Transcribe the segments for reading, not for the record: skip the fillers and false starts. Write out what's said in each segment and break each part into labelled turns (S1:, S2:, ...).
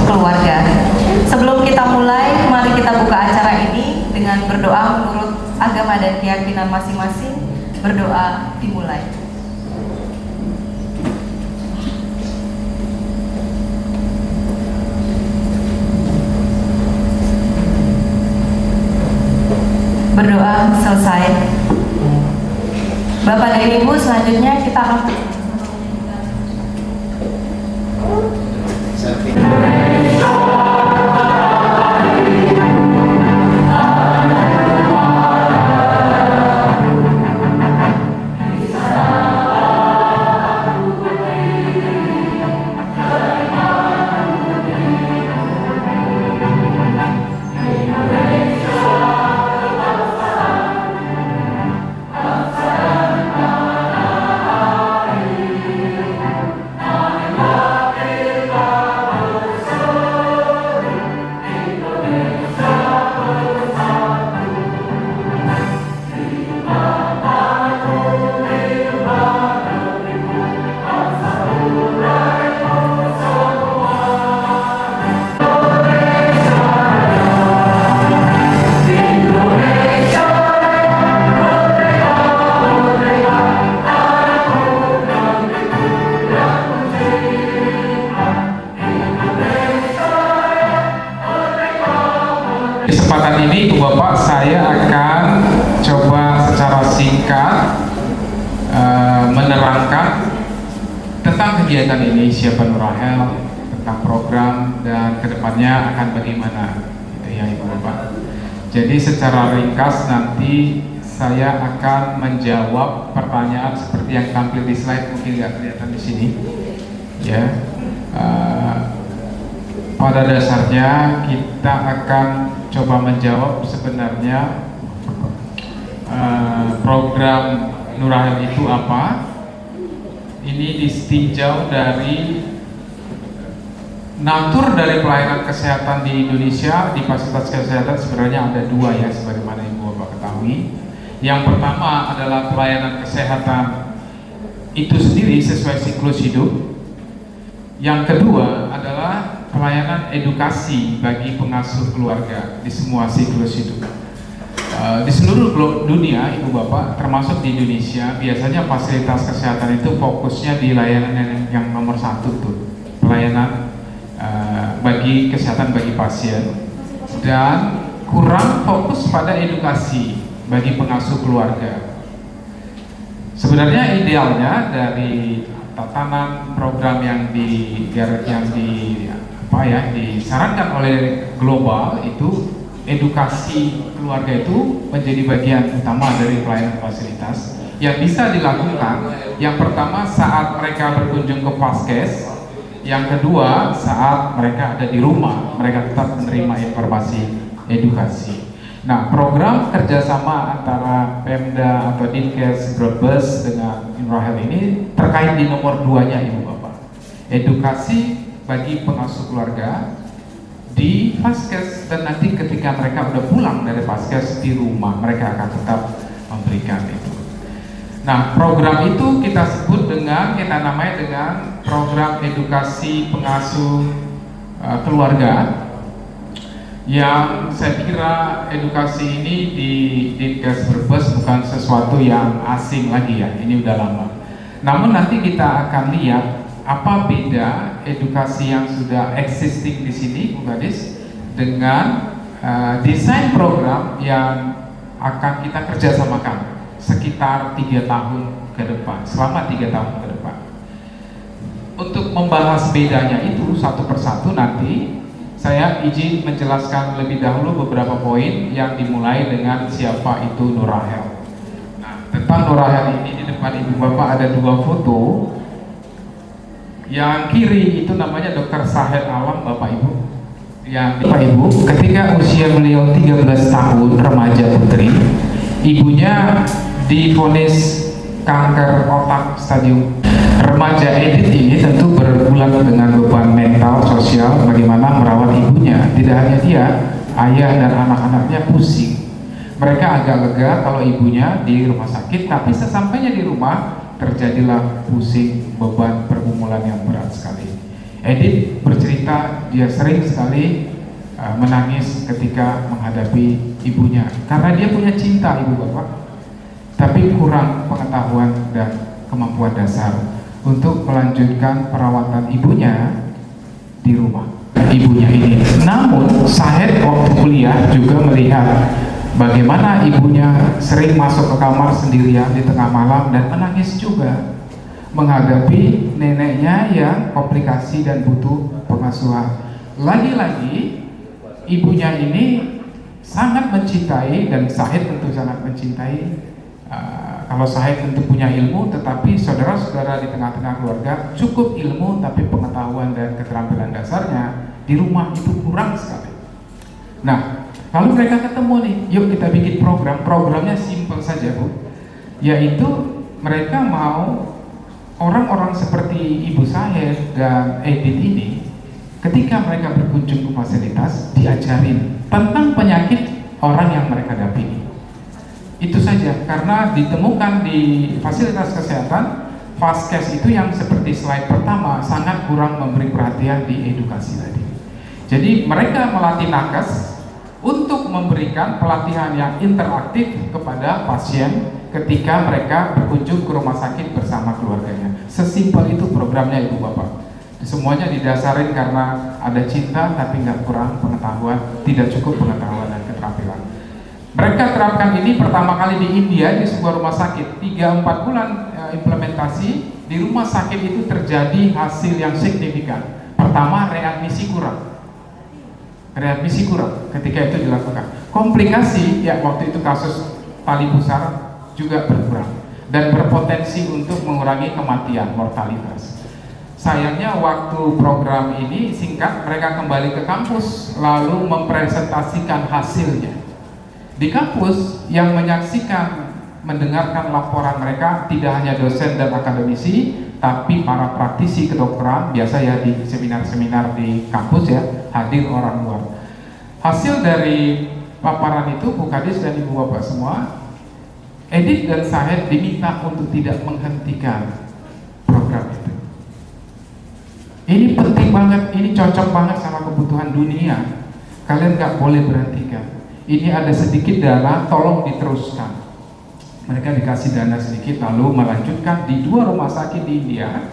S1: keluarga. Sebelum kita mulai, mari kita buka acara ini dengan berdoa menurut agama dan keyakinan masing-masing. Berdoa dimulai. Berdoa selesai. Bapak dan Ibu, selanjutnya kita akan
S2: kesempatan ini, Ibu Bapak, saya akan coba secara singkat menerangkan tentang kegiatan ini, siapa Nur Rahel, tentang program dan kedepannya akan bagaimana, gitu ya Ibu Bapak. Jadi secara ringkas nanti saya akan menjawab pertanyaan seperti yang tampil di slide, mungkin nggak kelihatan di sini, ya. Pada dasarnya kita akan coba menjawab sebenarnya program Nur Rahel itu apa. Ini ditinjau dari natur dari pelayanan kesehatan di Indonesia. Di fasilitas kesehatan sebenarnya ada dua ya, sebagaimana Ibu Bapak ketahui. Yang pertama adalah pelayanan kesehatan itu sendiri sesuai siklus hidup. Yang kedua adalah pelayanan edukasi bagi pengasuh keluarga di semua siklus hidup. Di seluruh dunia, Ibu Bapak, termasuk di Indonesia, biasanya fasilitas kesehatan itu fokusnya di layanan yang nomor satu tuh, pelayanan bagi kesehatan bagi pasien, dan kurang fokus pada edukasi bagi pengasuh keluarga. Sebenarnya idealnya dari tatanan program yang disarankan oleh global itu, edukasi keluarga itu menjadi bagian utama dari pelayanan fasilitas yang bisa dilakukan. Yang pertama saat mereka berkunjung ke Paskes, yang kedua saat mereka ada di rumah, mereka tetap menerima informasi edukasi. Nah, program kerjasama antara Pemda atau Dinkes Brebes dengan Nur Rahel ini terkait di nomor 2-nya Ibu Bapak, edukasi bagi pengasuh keluarga di Paskes, dan nanti ketika mereka udah pulang dari Paskes di rumah mereka akan tetap memberikan itu. Nah, program itu kita sebut dengan, kita namanya dengan program edukasi pengasuh keluarga, yang saya kira edukasi ini di Dinkes Brebes bukan sesuatu yang asing lagi ya, ini udah lama. Namun nanti kita akan lihat apa beda edukasi yang sudah existing di sini, Bu Gadis, dengan desain program yang akan kita kerjasamakan sekitar 3 tahun ke depan, selama 3 tahun ke depan. Untuk membahas bedanya itu satu persatu, nanti saya izin menjelaskan lebih dahulu beberapa poin yang dimulai dengan siapa itu Nur Rahel. Nah, tentang Nur Rahel ini, di depan Ibu Bapak ada 2 foto. Yang kiri itu namanya Dr. Sahed Alam, Bapak Ibu. Yang Bapak Ibu, ketika usia beliau 13 tahun, remaja putri, ibunya divonis kanker otak stadium. Remaja Edith ini tentu bergulat dengan beban mental, sosial, bagaimana merawat ibunya. Tidak hanya dia, ayah dan anak-anaknya pusing. Mereka agak lega kalau ibunya di rumah sakit, tapi sesampainya di rumah terjadilah pusing, beban pergumulan yang berat sekali. Edith bercerita dia sering sekali menangis ketika menghadapi ibunya karena dia punya cinta ibu bapak, tapi kurang pengetahuan dan kemampuan dasar untuk melanjutkan perawatan ibunya di rumah ibunya ini. Namun Sahed waktu kuliah juga melihat bagaimana ibunya sering masuk ke kamar sendirian di tengah malam dan menangis juga menghadapi neneknya yang komplikasi dan butuh pengasuhan. Lagi-lagi ibunya ini sangat mencintai, dan Sahed tentu sangat mencintai. Kalau Sahed tentu punya ilmu, tetapi saudara-saudara di tengah-tengah keluarga cukup ilmu, tapi pengetahuan dan keterampilan dasarnya di rumah itu kurang sekali. Nah, lalu mereka ketemu nih, yuk kita bikin program. Programnya simpel saja Bu, yaitu mereka mau orang-orang seperti Ibu Sahed dan Edith ini, ketika mereka berkunjung ke fasilitas, diajarin tentang penyakit orang yang mereka dampingi. Itu saja, karena ditemukan di fasilitas kesehatan, Vaskes itu yang seperti slide pertama sangat kurang memberi perhatian di edukasi tadi. Jadi mereka melatih nakes untuk memberikan pelatihan yang interaktif kepada pasien ketika mereka berkunjung ke rumah sakit bersama keluarganya. Sesimpel itu programnya Ibu Bapak. Semuanya didasarin karena ada cinta tapi nggak kurang pengetahuan, tidak cukup pengetahuan dan keterampilan. Mereka terapkan ini pertama kali di India di sebuah rumah sakit. 3-4 bulan implementasi di rumah sakit itu terjadi hasil yang signifikan. Pertama, readmisi kurang. Readmisi kurang ketika itu dilakukan. Komplikasi ya waktu itu kasus tali pusar juga berkurang dan berpotensi untuk mengurangi kematian, mortalitas. Sayangnya waktu program ini singkat, mereka kembali ke kampus lalu mempresentasikan hasilnya. Di kampus yang menyaksikan, mendengarkan laporan mereka tidak hanya dosen dan akademisi, tapi para praktisi kedokteran, biasa ya di seminar-seminar di kampus ya, hadir orang luar. Hasil dari paparan itu, Bu Kadis dan Ibu Bapak semua, Edith dan Sahed diminta untuk tidak menghentikan program itu. Ini penting banget, ini cocok banget sama kebutuhan dunia. Kalian nggak boleh berhentikan. Ini ada sedikit dana, tolong diteruskan. Mereka dikasih dana sedikit lalu melanjutkan di 2 rumah sakit di India.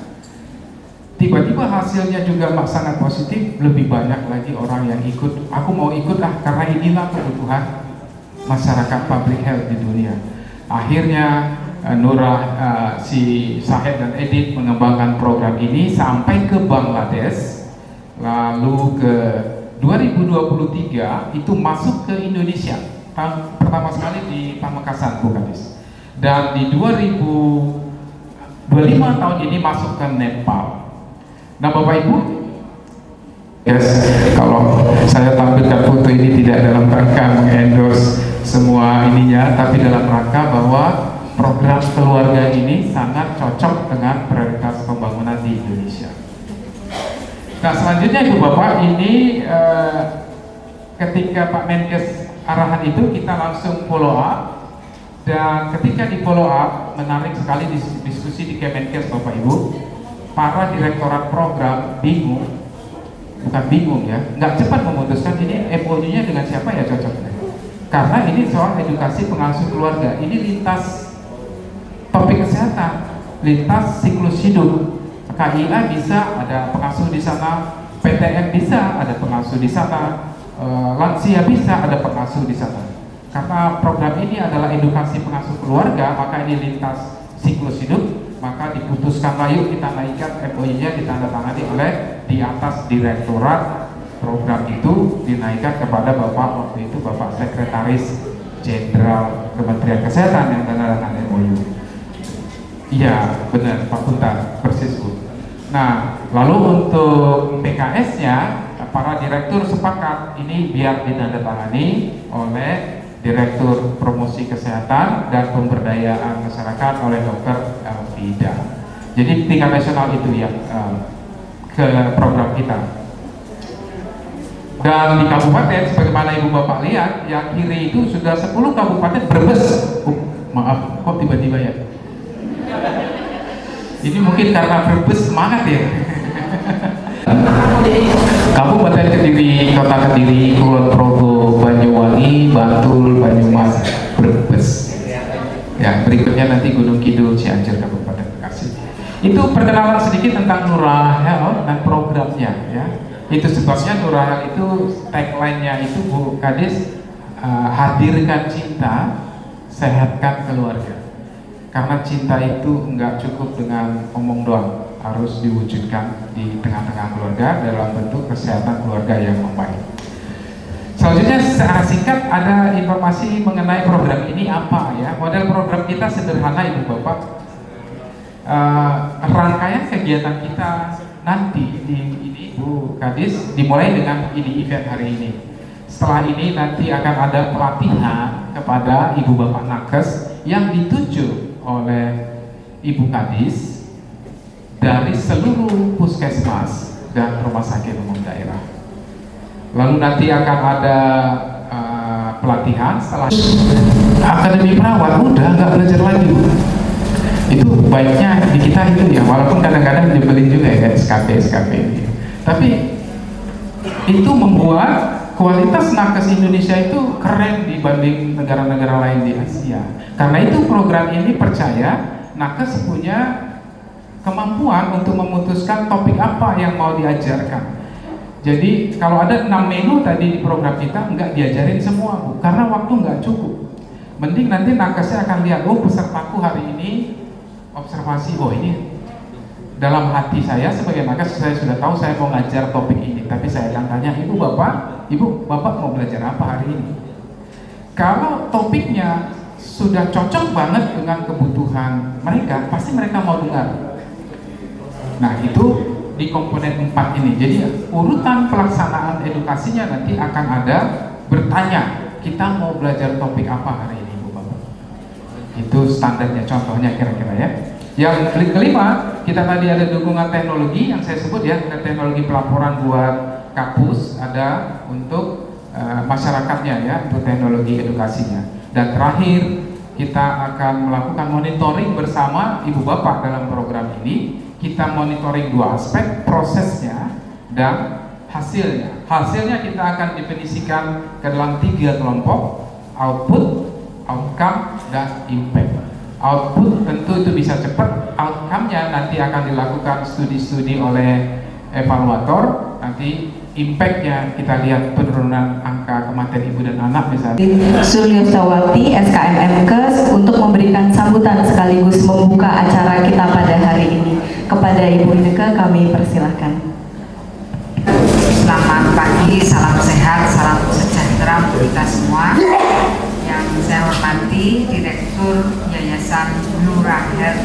S2: Tiba-tiba hasilnya juga sangat positif, lebih banyak lagi orang yang ikut. Aku mau ikut karena inilah kebutuhan masyarakat public health di dunia. Akhirnya si Sahed dan Edith mengembangkan program ini sampai ke Bangladesh, lalu ke 2023 itu masuk ke Indonesia pertama sekali di Pamekasan, Bu Kadis, dan di 2025 tahun ini masuk ke Nepal. Nah Bapak Ibu, yes, kalau saya tampilkan foto ini tidak dalam rangka mengendorse semua ininya, tapi dalam rangka bahwa program keluarga ini sangat cocok dengan prioritas pembangunan di Indonesia. Nah selanjutnya Ibu Bapak, ini ketika Pak Menkes arahan itu kita langsung follow up, dan ketika di follow up menarik sekali diskusi di Kemenkes Bapak Ibu. Para direktorat program bingung, bukan bingung ya, nggak cepat memutuskan ini MOU-nya dengan siapa ya cocoknya, karena ini soal edukasi pengasuh keluarga. Ini lintas topik kesehatan, lintas siklus hidup. KIA bisa ada pengasuh di sana, PTM bisa ada pengasuh di sana, lansia bisa ada pengasuh di sana. Karena program ini adalah edukasi pengasuh keluarga, maka ini lintas siklus hidup, maka diputuskan yuk kita naikkan MOU-nya, ditandatangani oleh di atas direktorat program itu, dinaikkan kepada Bapak waktu itu Bapak Sekretaris Jenderal Kementerian Kesehatan yang menandatangani MOU. Iya benar Pak Kuntar, persis Bu. Nah lalu untuk PKS-nya para direktur sepakat ini biar ditandatangani oleh Direktur Promosi Kesehatan dan Pemberdayaan Masyarakat oleh Dr. Elvida. Jadi tingkat nasional itu yang ke program kita. Dan di kabupaten, sebagaimana Ibu Bapak lihat, yang kiri itu sudah 10 kabupaten Brebes. Maaf, kok tiba-tiba ya? Ini mungkin karena Brebes semangat ya. Kabupaten Kediri, Kota Kediri, Kulon Progo, Banyuwangi, Bantul, Banyumas, Brebes. Ya, berikutnya nanti Gunung Kidul, Cianjur, Kabupaten Bekasi. Itu perkenalan sedikit tentang Nurahel dan programnya, ya. Itu sebabnya Nurahel itu tagline-nya itu Bu Kadis, hadirkan cinta, sehatkan keluarga. Karena cinta itu enggak cukup dengan omong doang, harus diwujudkan di tengah-tengah keluarga dalam bentuk kesehatan keluarga yang membaik. Selanjutnya secara singkat ada informasi mengenai program ini apa ya. Model program kita sederhana Ibu Bapak. Rangkaian kegiatan kita nanti ini Bu Kadis dimulai dengan ini event hari ini. Setelah ini nanti akan ada pelatihan kepada Ibu Bapak Nakes yang dituju oleh Ibu Kadis dari seluruh puskesmas dan rumah sakit umum daerah. Lalu nanti akan ada pelatihan setelah akademi perawat udah nggak belajar lagi. Itu baiknya di kita itu ya, walaupun kadang-kadang nyebelin juga ya SKP ini. Tapi itu membuat kualitas nakes Indonesia itu keren dibanding negara-negara lain di Asia. Karena itu program ini percaya nakes punya kemampuan untuk memutuskan topik apa yang mau diajarkan. Jadi kalau ada 6 menu tadi di program kita nggak diajarin semua Bu, karena waktu nggak cukup. Mending nanti nakesnya akan lihat, oh pesertaku hari ini observasi, oh ini dalam hati saya sebagai nakes saya sudah tahu saya mau ngajar topik ini, tapi saya akan tanya Ibu Bapak mau belajar apa hari ini? Kalau topiknya sudah cocok banget dengan kebutuhan mereka, pasti mereka mau dengar. Nah itu di komponen 4 ini. Jadi urutan pelaksanaan edukasinya nanti akan ada bertanya, kita mau belajar topik apa hari ini Ibu Bapak? Itu standarnya, contohnya kira-kira ya. Yang kelima, kita tadi ada dukungan teknologi yang saya sebut ya, ada teknologi pelaporan buat kampus, ada untuk masyarakatnya ya, untuk teknologi edukasinya. Dan terakhir, kita akan melakukan monitoring bersama Ibu Bapak dalam program ini. Kita monitoring 2 aspek, prosesnya dan hasilnya. Hasilnya kita akan definisikan ke dalam 3 kelompok, output, outcome, dan impact. Output tentu itu bisa cepat, outcome-nya nanti akan dilakukan studi-studi oleh evaluator, nanti impact-nya kita lihat penurunan angka kematian ibu dan anak misalnya.
S1: Suliostawati, SKM Mkes, untuk memberikan sambutan sekaligus membuka acara kita pada hari ini. Kepada Ibu Inneke kami persilahkan.
S3: Selamat pagi, salam sehat, salam sejahtera untuk kita semua. Yang saya hormati Direktur Yayasan Nurahel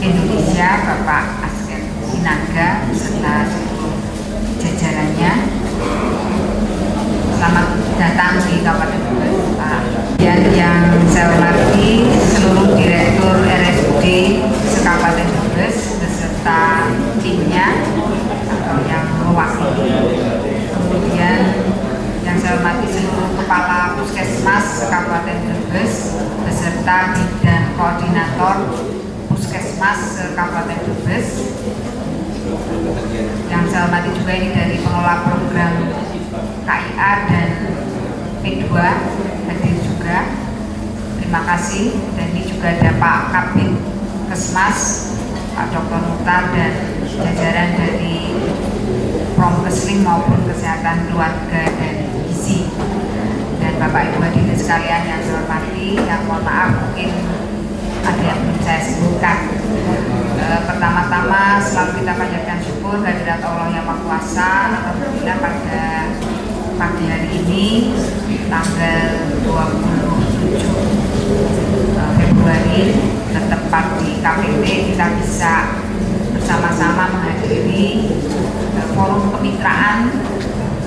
S3: Indonesia Bapak Asken Sinaga beserta seluruh jajarannya. Selamat datang di Kabupaten Brebes. Dan yang saya hormati seluruh Direktur RSUD Kabupaten Brebes beserta timnya atau yang mewakili. Kemudian yang saya hormati seluruh kepala puskesmas Kabupaten Brebes beserta bidang koordinator puskesmas Kabupaten Brebes. Yang saya hormati juga ini dari pengelola program KIA dan P2 hadir juga. Terima kasih. Dan ini juga ada Pak Kabid Kesmas, Pak Dr. Mutar dan jajaran dari Promkesling maupun kesehatan keluarga dan gizi. Dan Bapak Ibu hadirin sekalian yang saya hormati, yang mohon maaf mungkin ada yang belum saya sebutkan. Pertama-tama selalu kita panjatkan syukur kehadirat Allah yang Maha Kuasa. Alhamdulillah pada pagi hari ini tanggal 27 Februari bertempat di KPP kita bisa bersama-sama menghadiri forum kemitraan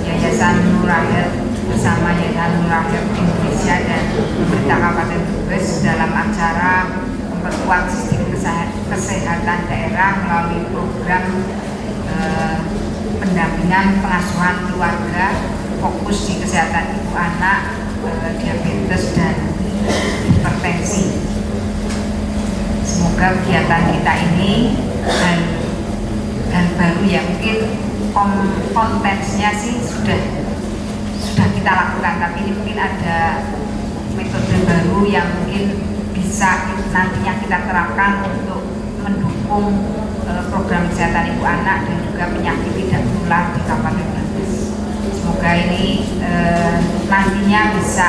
S3: Yayasan Nurahel bersama Yayasan Nurahel Indonesia dan pemerintah Kabupaten Brebes dalam acara memperkuat sistem kesehatan daerah melalui program pendampingan pengasuhan keluarga fokus di kesehatan ibu anak, diabetes dan hipertensi. Semoga kegiatan kita ini dan hal baru ya, mungkin kontennya sih sudah kita lakukan, tapi ini mungkin ada metode baru yang mungkin bisa nantinya kita terapkan untuk mendukung program kesehatan ibu anak dan juga penyakit tidak menular di Kabupaten Brebes. Semoga ini nantinya bisa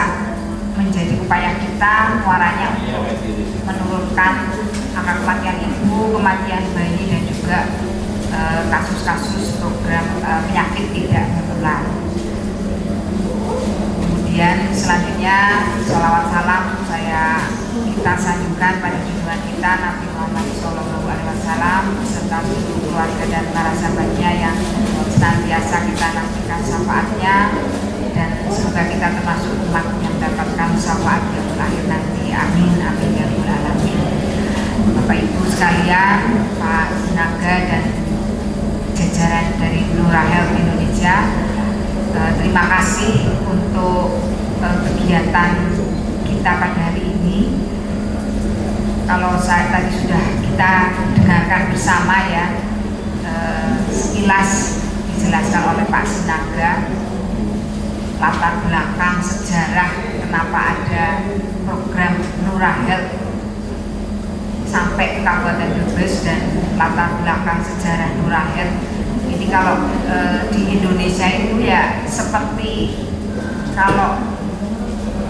S3: menjadi upaya kita muaranya untuk menurunkan angka kematian ibu, kematian bayi, dan juga kasus-kasus program penyakit tidak menular. Kemudian selanjutnya sholawat salam kita sanjungkan pada junjungan kita Nabi Muhammad SAW beserta seluruh keluarga dan para sahabatnya yang senantiasa kita nantikan syafaatnya, dan semoga kita termasuk umat yang mendapatkan syafaat yang terakhir nanti. Amin amin ya rabbal alamin. Bapak Ibu sekalian, Pak Sinaga dan jajaran dari Nurah Health Indonesia, terima kasih untuk kegiatan kita pada hari ini. Kalau tadi sudah kita dengarkan bersama ya, sekilas dijelaskan oleh Pak Sinaga latar belakang sejarah kenapa ada program Nurah Health sampai ke Kabupaten Brebes dan latar belakang sejarah Nurah Health. Ini kalau di Indonesia itu ya seperti kalau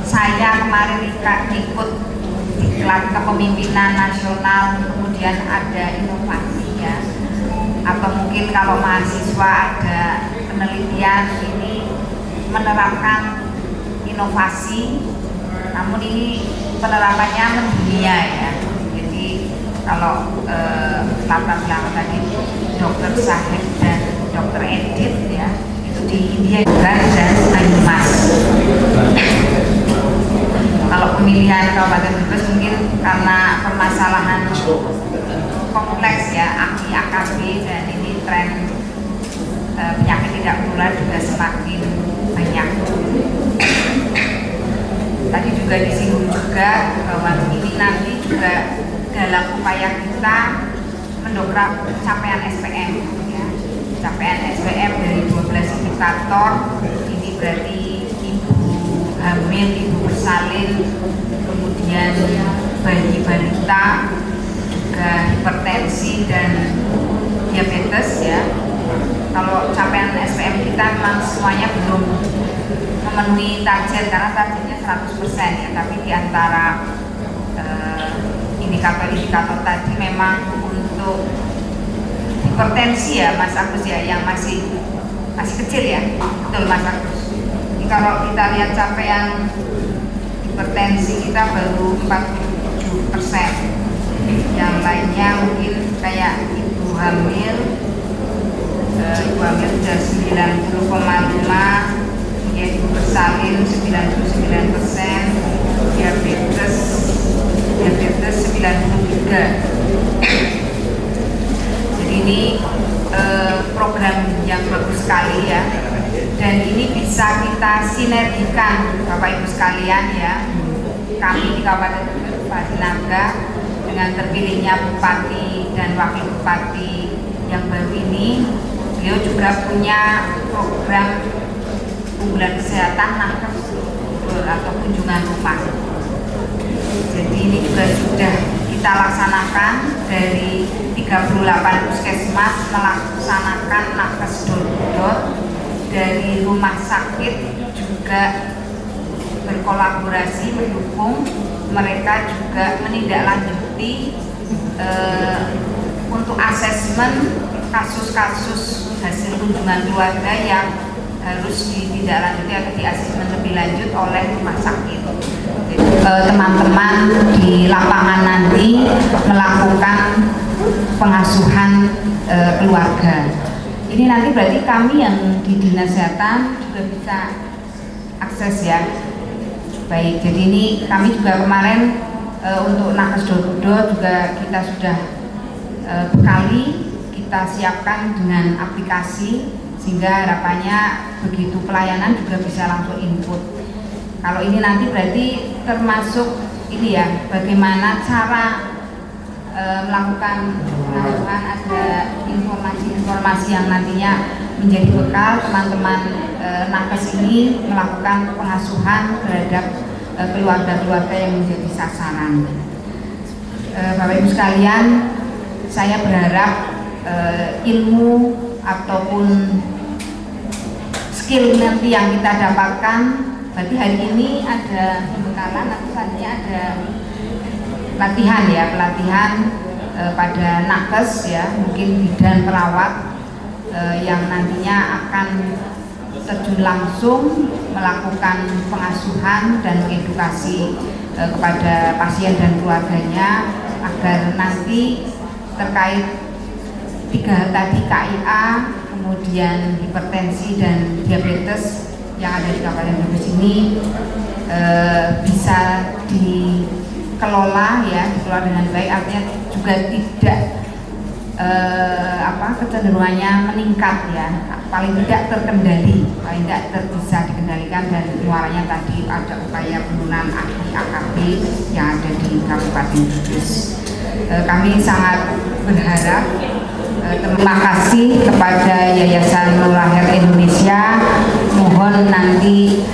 S3: saya kemarin ikut diklat kepemimpinan nasional, kemudian ada inovasi ya, atau mungkin kalau mahasiswa ada penelitian ini menerapkan inovasi, namun ini penerapannya mendunia ya. Jadi kalau latar belakang tadi Dr. Sahid dan Dr. Edith ya, itu di India juga, dan Banyumas. Kalau pemilihan Kabupaten Brebes mungkin karena permasalahan kompleks ya, AKI, AKB, dan ini tren penyakit tidak menular juga semakin banyak. Tadi juga disinggung juga bahwa ini nanti juga dalam upaya kita mendongkrak capaian SPM ya. Capaian SPM dari 12 indikator, ini berarti ibu hamil, ibu bersalin, kemudian bayi balita, juga hipertensi dan diabetes ya. Kalau capaian SPM kita memang semuanya belum memenuhi target karena targetnya 100% ya, tapi di antara indikator-indikator tadi memang untuk hipertensi ya Mas Agus ya, yang masih kecil ya, betul Mas Agus. Jadi kalau kita lihat capaian hipertensi kita baru 47%, yang lainnya mungkin kayak ibu hamil sudah 90,5%, ya ibu bersalin 99%, diabetes 93%. Jadi ini program yang bagus sekali ya, dan ini bisa kita sinergikan Bapak Ibu sekalian ya. Kami di Kabupaten Pak Sinaga dengan terpilihnya Bupati dan Wakil Bupati yang baru ini, beliau juga punya program unggulan kesehatan nakes atau kunjungan rumah. Jadi ini juga sudah kita laksanakan dari 38 puskesmas, melaksanakan nakes door-to-door. Dari rumah sakit juga berkolaborasi mendukung, mereka juga menindaklanjuti untuk asesmen kasus-kasus hasil kunjungan keluarga yang harus ditindaklanjuti atau diasesmen lebih lanjut oleh rumah sakit. Teman-teman di lapangan nanti melakukan pengasuhan keluarga. Ini nanti berarti kami yang di Dinas Kesehatan juga bisa akses ya. Baik, jadi ini kami juga kemarin untuk nakes door-to-door juga kita sudah bekali, kita siapkan dengan aplikasi sehingga harapannya begitu pelayanan juga bisa langsung input. Kalau ini nanti berarti termasuk ini ya, bagaimana cara melakukan pengasuhan, ada informasi-informasi yang nantinya menjadi bekal teman-teman nakes ini melakukan pengasuhan terhadap keluarga-keluarga yang menjadi sasaran. Bapak Ibu sekalian, saya berharap ilmu ataupun skill nanti yang kita dapatkan, berarti hari ini ada pembekalan, nanti selanjutnya ada pelatihan ya, pelatihan pada nakes ya, mungkin bidan perawat yang nantinya akan terjun langsung melakukan pengasuhan dan edukasi kepada pasien dan keluarganya agar nanti terkait 3 hal tadi, KIA, kemudian hipertensi dan diabetes yang ada di Kabupaten Brebes ini bisa dikelola ya, dikelola dengan baik, artinya juga tidak kecenderungannya meningkat ya, paling tidak terkendali, paling tidak bisa dikendalikan, dan muaranya tadi ada upaya penurunan AKP yang ada di Kabupaten Brebes. Kami sangat berharap, terima kasih kepada Yayasan Nuraher Indonesia. Mohon nanti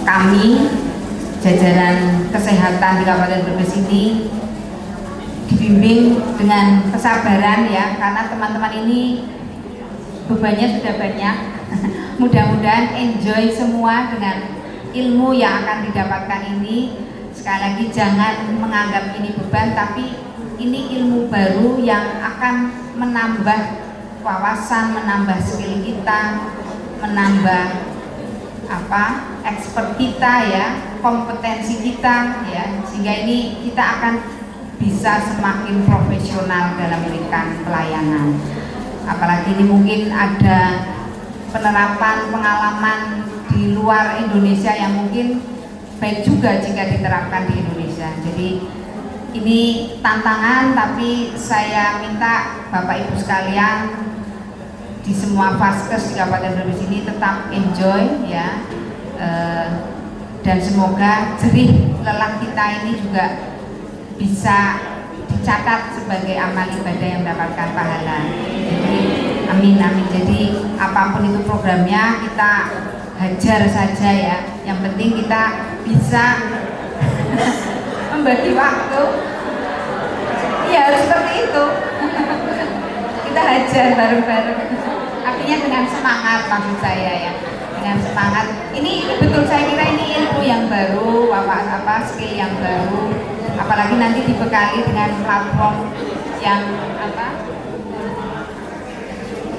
S3: kami jajaran kesehatan di Kabupaten Brebes ini dibimbing dengan kesabaran ya, karena teman-teman ini bebannya sudah banyak. Mudah-mudahan enjoy semua dengan ilmu yang akan didapatkan ini. Sekali lagi, jangan menganggap ini beban, tapi ini ilmu baru yang akan menambah wawasan, menambah skill kita, menambah expert kita ya, kompetensi kita ya, sehingga ini kita akan bisa semakin profesional dalam memberikan pelayanan. Apalagi ini mungkin ada penerapan pengalaman di luar Indonesia yang mungkin baik juga jika diterapkan di Indonesia. Jadi ini tantangan, tapi saya minta Bapak Ibu sekalian di semua vaskes di Kabupaten Brebes ini tetap enjoy ya, dan semoga jerih lelah kita ini juga bisa dicatat sebagai amal ibadah yang mendapatkan pahala. Jadi amin amin. Jadi apapun itu programnya kita hajar saja ya. Yang penting kita bisa membagi waktu. Iya, harus seperti itu. Kita hajar bareng-bareng. Artinya dengan semangat, maksud saya ya. Dengan semangat. Ini betul, saya kira ini ilmu yang baru, skill yang baru. Apalagi nanti dibekali dengan platform yang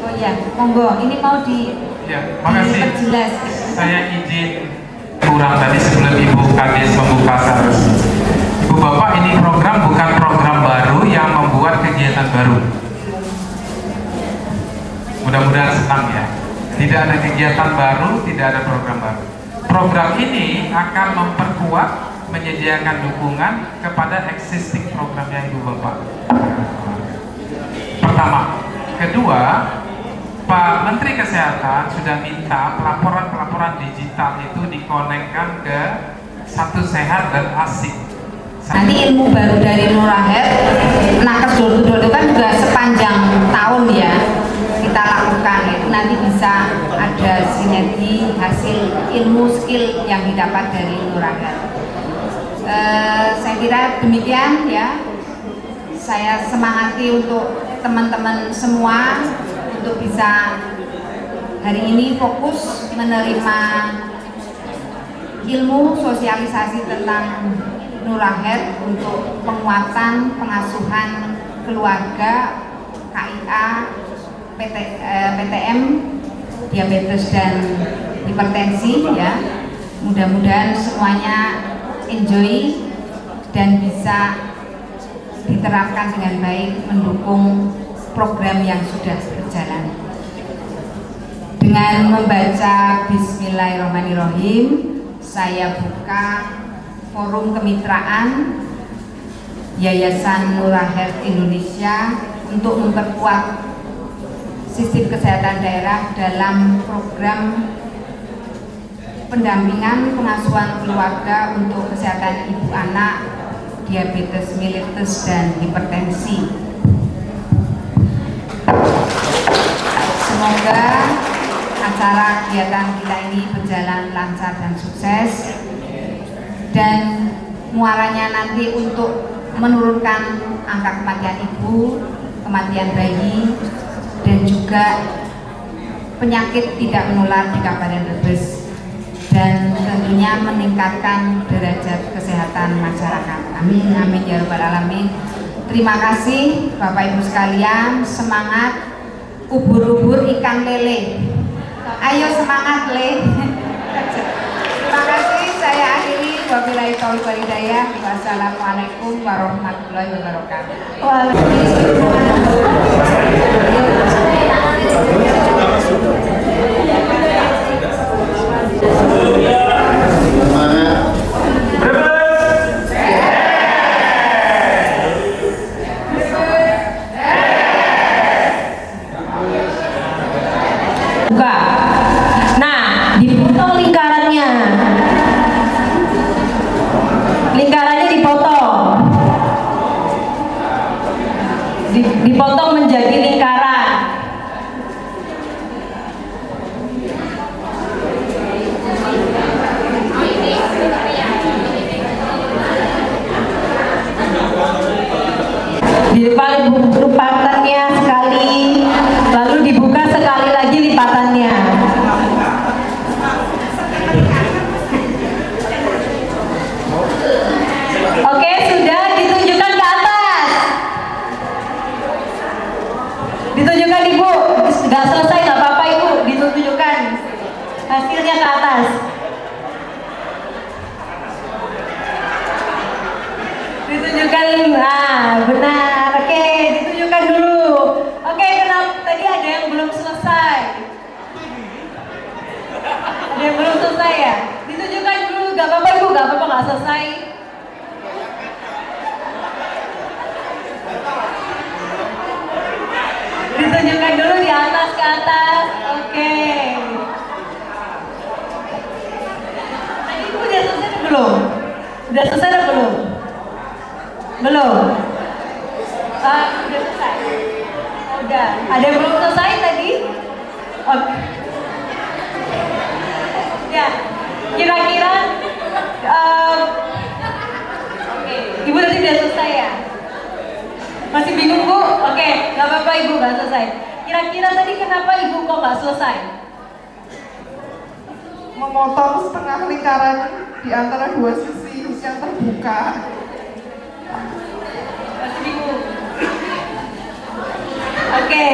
S3: oh ya, monggo, ini mau diperjelas.
S2: Saya izin kurang tadi sebelum Ibu Kades membuka secara resmi. Ibu Bapak, ini program bukan program baru yang membuat kegiatan baru. Mudah-mudahan senang ya. Tidak ada kegiatan baru, tidak ada program baru. Program ini akan memperkuat, menyediakan dukungan kepada existing programnya Ibu Bapak. Pertama. Kedua, Pak Menteri Kesehatan sudah minta pelaporan-pelaporan digital itu dikonekkan ke Satu Sehat dan Asik.
S3: Nanti ilmu baru dari Nuraher, nakes dulu kan juga sepanjang tahun ya kita lakukan, itu nanti bisa ada sinergi hasil ilmu skill yang didapat dari Nuraher. Saya kira demikian ya. Saya semangati untuk teman-teman semua untuk bisa hari ini fokus menerima ilmu sosialisasi tentang Nuraher untuk penguatan pengasuhan keluarga, KIA, PTM, diabetes dan hipertensi ya. Mudah-mudahan semuanya enjoy dan bisa diterapkan dengan baik, mendukung program yang sudah berjalan. Dengan membaca Bismillahirrahmanirrahim, saya buka forum kemitraan Yayasan Nuraher Indonesia untuk memperkuat sistem kesehatan daerah dalam program pendampingan pengasuhan keluarga untuk kesehatan ibu anak diabetes mellitus dan hipertensi. Semoga acara kegiatan kita ini berjalan lancar dan sukses, dan muaranya nanti untuk menurunkan angka kematian ibu, kematian bayi, dan juga penyakit tidak menular di Kabupaten Brebes, dan tentunya meningkatkan derajat kesehatan masyarakat. Amin, amin ya rabbal alamin. Terima kasih Bapak Ibu sekalian, semangat, ubur-ubur ikan lele. Ayo semangat le. Terima kasih, saya akhiri. Wabillahi taufiq wal hidayah. Wassalamualaikum warahmatullahi wabarakatuh.
S4: Buka. Nah, dipotong lingkarannya. Lingkarannya dipotong. Dipotong menjadi lingkaran. Lipatannya sekali, lalu dibuka sekali lagi lipatannya. Oke, sudah ditunjukkan ke atas. Ditunjukkan ibu, nggak selesai nggak apa-apa ibu, ditunjukkan hasilnya ke atas. Ditunjukkan, nah benar, oke, ditunjukkan dulu. Oke, kenapa tadi ada yang belum selesai? Ada yang belum selesai ya? Ditunjukkan dulu, gak apa-apa ibu, gak apa-apa gak selesai. Ditunjukkan dulu di atas ke atas, oke. Tadi ibu udah selesai atau belum? Udah selesai atau belum? Belum? Udah selesai? Udah. Ada yang belum selesai tadi? Oke. Ya, kira-kira oke, ibu tadi udah selesai ya? Masih bingung bu? Oke, gak apa-apa ibu gak selesai. Kira-kira tadi kenapa ibu kok gak selesai?
S5: Memotong setengah lingkaran di antara dua sisi yang terbuka.
S4: Masih bingung? Oke,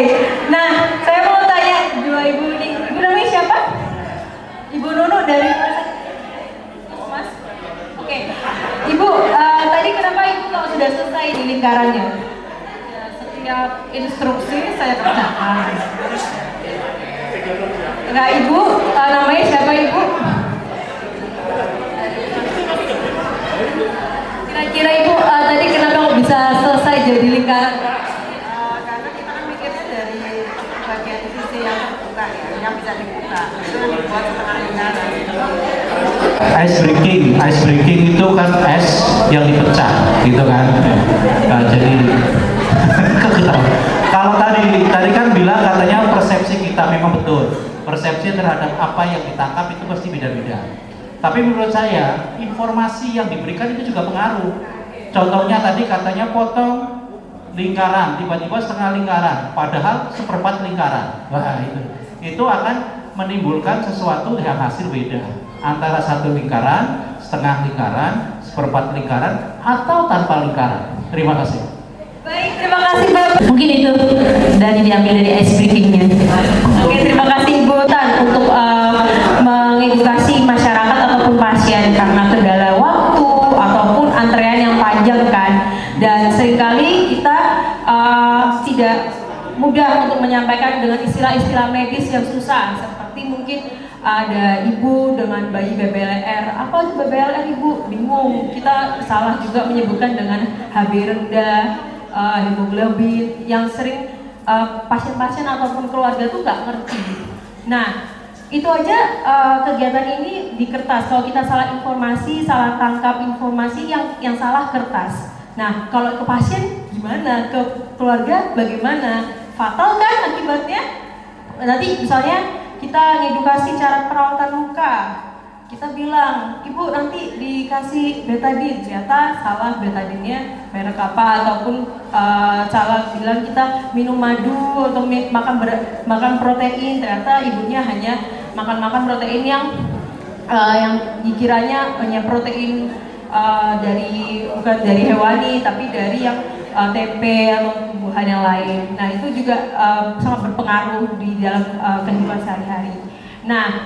S4: nah saya mau tanya dua ibu ini. Ibu namanya siapa? Ibu Nunu dari Mas. Oke, ibu tadi kenapa ibu kalau sudah selesai di lingkarannya?
S1: Ya, setiap instruksi saya kerjakan.
S4: Nah ibu, namanya siapa ibu? Kira-kira ibu tadi kenapa kok bisa selesai jadi lingkaran?
S1: Karena kita kan mikirnya dari bagian sisi yang terbuka ya, yang bisa dibuka. Itu dibuat setengah lingkaran.
S6: Ice breaking itu kan es yang dipecah, gitu kan? Nah, jadi kalau tadi kan bilang katanya persepsi kita memang betul, persepsi terhadap apa yang ditangkap itu pasti beda-beda. Tapi menurut saya informasi yang diberikan itu juga pengaruh. Contohnya tadi katanya potong lingkaran, tiba-tiba setengah lingkaran, padahal seperempat lingkaran. Wah itu akan menimbulkan sesuatu yang hasil beda antara satu lingkaran, setengah lingkaran, seperempat lingkaran, atau tanpa lingkaran. Terima kasih.
S4: Baik, terima kasih Bapak. Mungkin itu dari diambil dari ice breakingnya. Oke, terima kasih Ibu Tan untuk mengedukasi masyarakat ataupun pasien karena kendala waktu ataupun antrean yang panjang kan. Dan seringkali kita tidak mudah untuk menyampaikan dengan istilah-istilah medis yang susah, seperti mungkin ada ibu dengan bayi BBLR, apa itu BBLR ibu? Bingung, kita salah juga menyebutkan dengan HB rendah, hemoglobin, yang sering pasien-pasien ataupun keluarga tuh nggak ngerti. Nah, Itu aja kegiatan ini di kertas. Kalau kita salah informasi, salah tangkap informasi yang salah kertas. Nah, kalau ke pasien gimana? Ke keluarga bagaimana? Fatal kan akibatnya? Nanti misalnya kita ngedukasi cara perawatan luka. Kita bilang, ibu nanti dikasih betadine, ternyata salah betadinnya merek apa, ataupun salah bilang kita minum madu atau makan protein, ternyata ibunya hanya makan protein yang dikiranya hanya protein bukan dari hewani tapi dari yang tempe atau tumbuhan yang lain. Nah itu juga sangat berpengaruh di dalam kehidupan sehari-hari. Nah